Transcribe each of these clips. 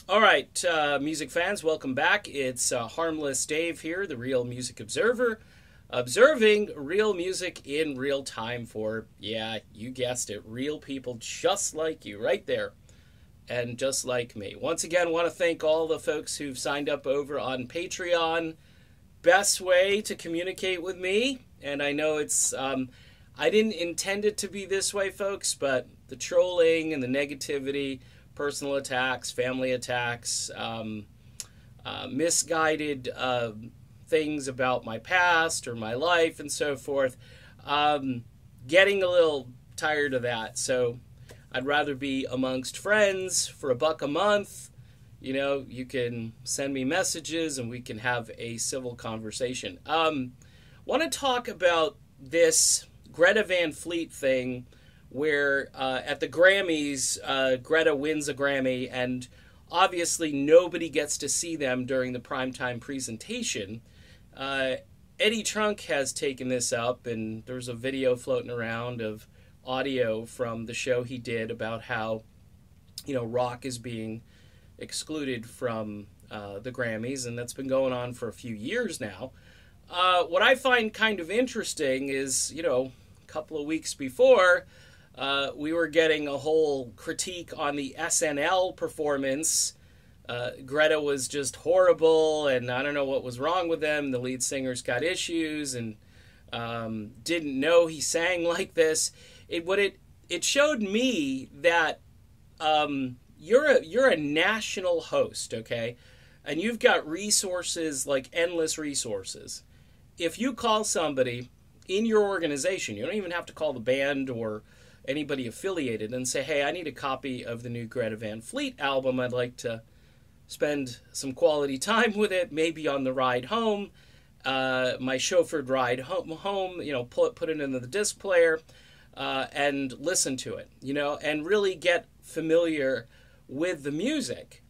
All right, music fans, welcome back. It's Harmless Dave here, the Real Music Observer, observing real music in real time for, yeah, you guessed it, real people just like you right there and just like me. Once again, want to thank all the folks who've signed up over on Patreon. Best way to communicate with me, and I know I didn't intend it to be this way, folks, but the trolling and the negativity, personal attacks, family attacks, misguided things about my past or my life and so forth. Getting a little tired of that. So I'd rather be amongst friends for $1 a month. You know, you can send me messages and we can have a civil conversation. Want to talk about this Greta Van Fleet thing where at the Grammys, Greta wins a Grammy, and obviously nobody gets to see them during the primetime presentation. Eddie Trunk has taken this up, and there's a video floating around of audio from the show he did about how, you know, rock is being excluded from the Grammys, and that's been going on for a few years now. What I find kind of interesting is, you know, a couple of weeks before, we were getting a whole critique on the SNL performance. Greta was just horrible, and I don't know what was wrong with them. The lead singer's got issues, and didn't know he sang like this. It showed me that you're a national host, okay, and you've got resources, like endless resources. If you call somebody in your organization, you don't even have to call the band or anybody affiliated, and say, hey, I need a copy of the new Greta Van Fleet album. I'd like to spend some quality time with it, maybe on the ride home, my chauffeured ride home, you know, put it into the disc player, and listen to it, you know, and really get familiar with the music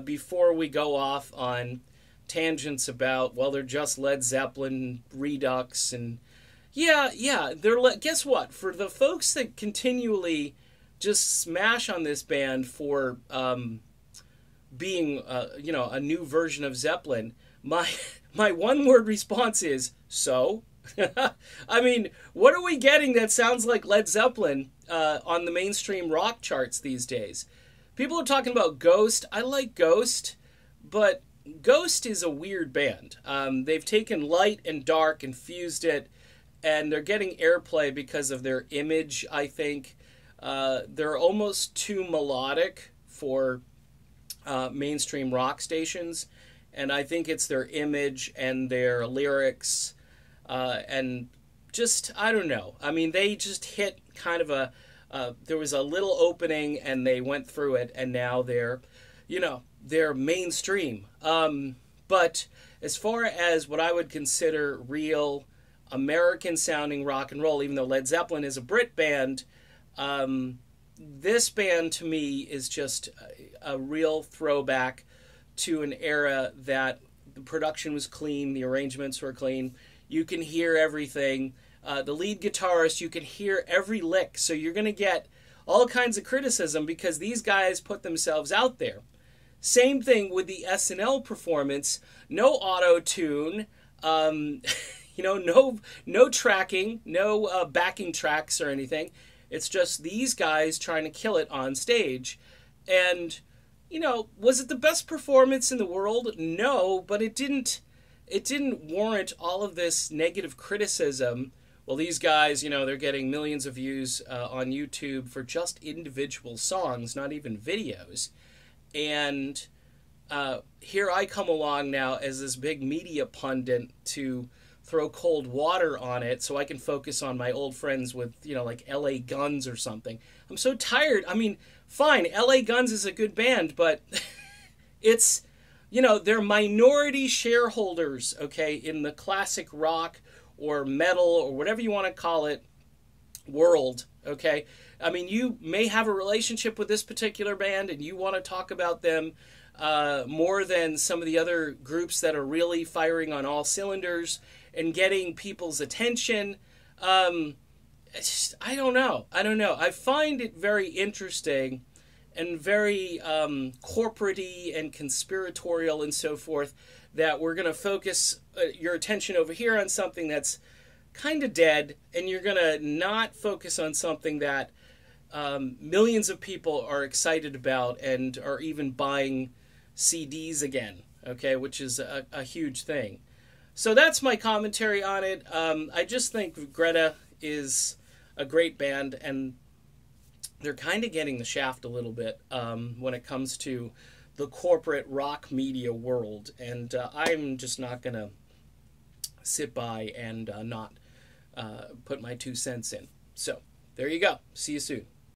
before we go off on tangents about, well, they're just Led Zeppelin redux, and guess what? For the folks that continually just smash on this band for being, a new version of Zeppelin, my one word response is, so? I mean, what are we getting that sounds like Led Zeppelin on the mainstream rock charts these days? People are talking about Ghost. I like Ghost, but Ghost is a weird band. They've taken light and dark and fused it, and they're getting airplay because of their image, I think. They're almost too melodic for mainstream rock stations, and I think it's their image and their lyrics, and just, I don't know. I mean, they just hit kind of there was a little opening, and they went through it, and now they're mainstream. But as far as what I would consider real American-sounding rock and roll, even though Led Zeppelin is a Brit band, this band to me is just a real throwback to an era that the production was clean, the arrangements were clean, you can hear everything. The lead guitarist, you can hear every lick, so you're going to get all kinds of criticism because these guys put themselves out there. Same thing with the SNL performance, no auto-tune, no tracking, no backing tracks or anything. It's just these guys trying to kill it on stage. And, was it the best performance in the world? No, but it didn't warrant all of this negative criticism. Well, these guys, they're getting millions of views on YouTube for just individual songs, not even videos. And here I come along now as this big media pundit to throw cold water on it so I can focus on my old friends with, like LA Guns or something. I'm so tired. I mean, fine, LA Guns is a good band, but it's, they're minority shareholders, okay, in the classic rock or metal or whatever you want to call it world, okay? I mean, you may have a relationship with this particular band and you want to talk about them more than some of the other groups that are really firing on all cylinders and getting people's attention. I don't know. I find it very interesting, and very corporate-y and conspiratorial and so forth, that we're going to focus your attention over here on something that's kind of dead, and you're going to not focus on something that millions of people are excited about and are even buying CDs again, okay, which is a huge thing. So that's my commentary on it. I just think Greta is a great band, and they're kind of getting the shaft a little bit when it comes to the corporate rock media world, and I'm just not going to sit by and not put my 2 cents in. So there you go. See you soon.